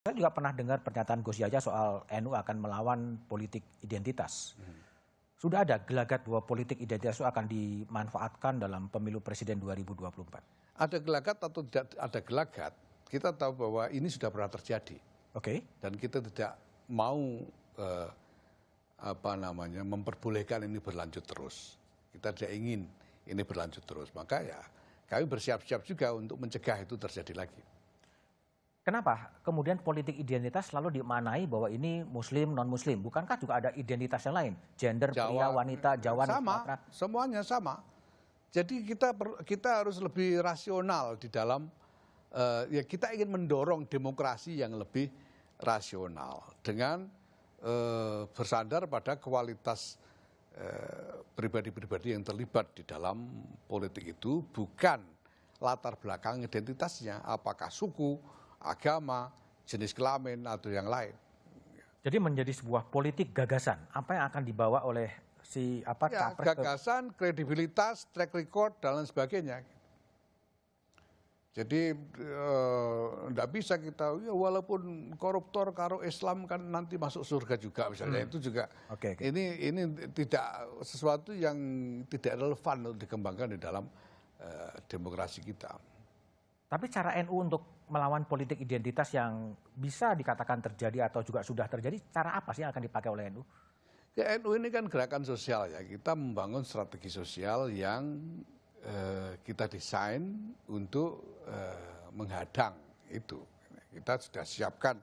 Saya juga pernah dengar pernyataan Gus Yahya soal NU akan melawan politik identitas. Sudah ada gelagat bahwa politik identitas itu akan dimanfaatkan dalam pemilu presiden 2024. Ada gelagat atau tidak ada gelagat, kita tahu bahwa ini sudah pernah terjadi. Oke. Dan kita tidak mau memperbolehkan ini berlanjut terus. Kita tidak ingin ini berlanjut terus. Maka ya kami bersiap-siap juga untuk mencegah itu terjadi lagi. Kenapa kemudian politik identitas selalu dimaknai bahwa ini muslim, non-muslim? Bukankah juga ada identitas yang lain? Gender, pria, wanita, Jawa, Sumatera. Semuanya sama. Jadi kita harus lebih rasional di dalam, ya kita ingin mendorong demokrasi yang lebih rasional. Dengan bersandar pada kualitas pribadi-pribadi yang terlibat di dalam politik itu. Bukan latar belakang identitasnya, apakah suku, agama, jenis kelamin, atau yang lain. Jadi menjadi sebuah politik gagasan. Apa yang akan dibawa oleh si capres? Gagasan, kredibilitas, track record, dan lain sebagainya. Jadi tidak bisa kita, ya walaupun koruptor karo Islam kan nanti masuk surga juga misalnya. Itu juga, ini tidak sesuatu yang tidak relevan untuk dikembangkan di dalam demokrasi kita. Tapi cara NU untuk melawan politik identitas yang bisa dikatakan terjadi atau juga sudah terjadi, cara apa sih yang akan dipakai oleh NU? Ya, NU ini kan gerakan sosial ya, kita membangun strategi sosial yang kita desain untuk menghadang itu. Kita sudah siapkan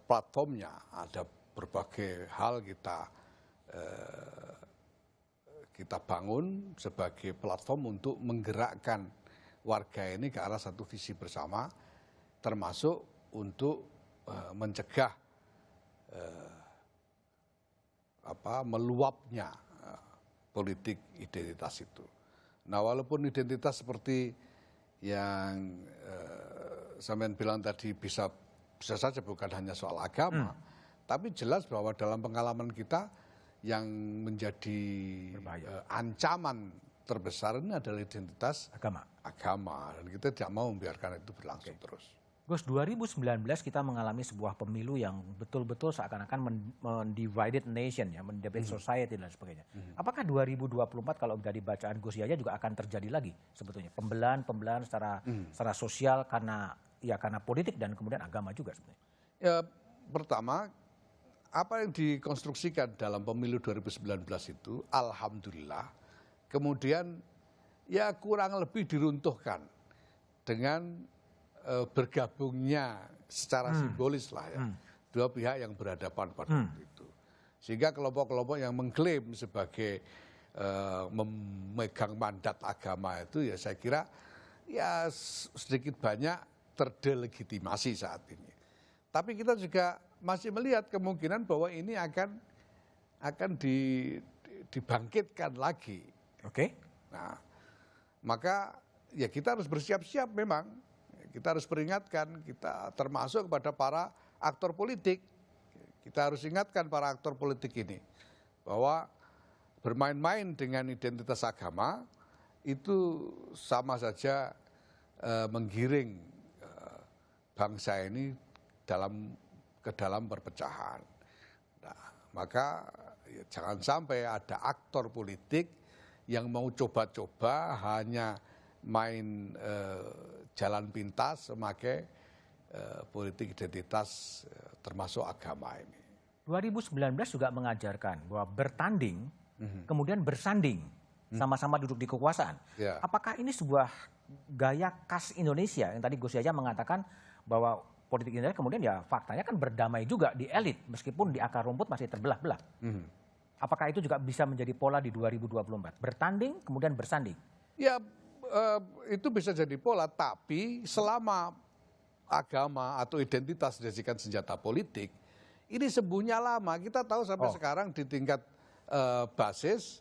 platformnya, ada berbagai hal kita bangun sebagai platform untuk menggerakkan warga ini ke arah satu visi bersama, termasuk untuk mencegah meluapnya politik identitas itu. Nah, walaupun identitas seperti yang sampean bilang tadi bisa saja bukan hanya soal agama, tapi jelas bahwa dalam pengalaman kita yang menjadi ancaman terbesar ini adalah identitas agama, dan kita tidak mau membiarkan itu berlangsung terus. Gus, 2019 kita mengalami sebuah pemilu yang betul-betul seakan-akan mendivided nation, ya, mendivided society dan sebagainya. Apakah 2024 kalau dari bacaan Gus Yahya juga akan terjadi lagi sebetulnya pembelahan secara sosial karena politik dan kemudian agama juga sebetulnya? Ya, pertama apa yang dikonstruksikan dalam pemilu 2019 itu, alhamdulillah, kemudian ya kurang lebih diruntuhkan dengan bergabungnya secara simbolis lah ya, dua pihak yang berhadapan pada waktu itu. Sehingga kelompok-kelompok yang mengklaim sebagai memegang mandat agama itu, ya saya kira ya sedikit banyak terdelegitimasi saat ini. Tapi kita juga masih melihat kemungkinan bahwa ini akan dibangkitkan lagi. Nah, maka ya kita harus bersiap-siap memang. Kita harus peringatkan, kita termasuk kepada para aktor politik. Kita harus ingatkan para aktor politik ini bahwa bermain-main dengan identitas agama itu sama saja menggiring bangsa ini ke dalam perpecahan. Nah, maka ya, jangan sampai ada aktor politik yang mau coba-coba hanya main jalan pintas memakai politik identitas termasuk agama ini. 2019 juga mengajarkan bahwa bertanding kemudian bersanding sama-sama duduk di kekuasaan. Apakah ini sebuah gaya khas Indonesia yang tadi Gus Yahya mengatakan bahwa politik Indonesia kemudian ya faktanya kan berdamai juga di elit meskipun di akar rumput masih terbelah-belah. Apakah itu juga bisa menjadi pola di 2024? Bertanding kemudian bersanding? Ya, itu bisa jadi pola, tapi selama agama atau identitas dijadikan senjata politik, ini sembuhnya lama. Kita tahu sampai sekarang di tingkat basis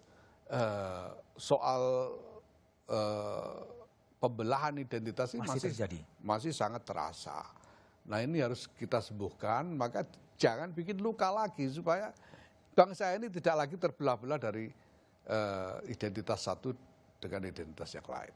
soal pembelahan identitas ini masih sangat terasa. Nah, ini harus kita sembuhkan, maka jangan bikin luka lagi supaya bangsa ini tidak lagi terbelah-belah dari identitas satu dengan identitas yang lain.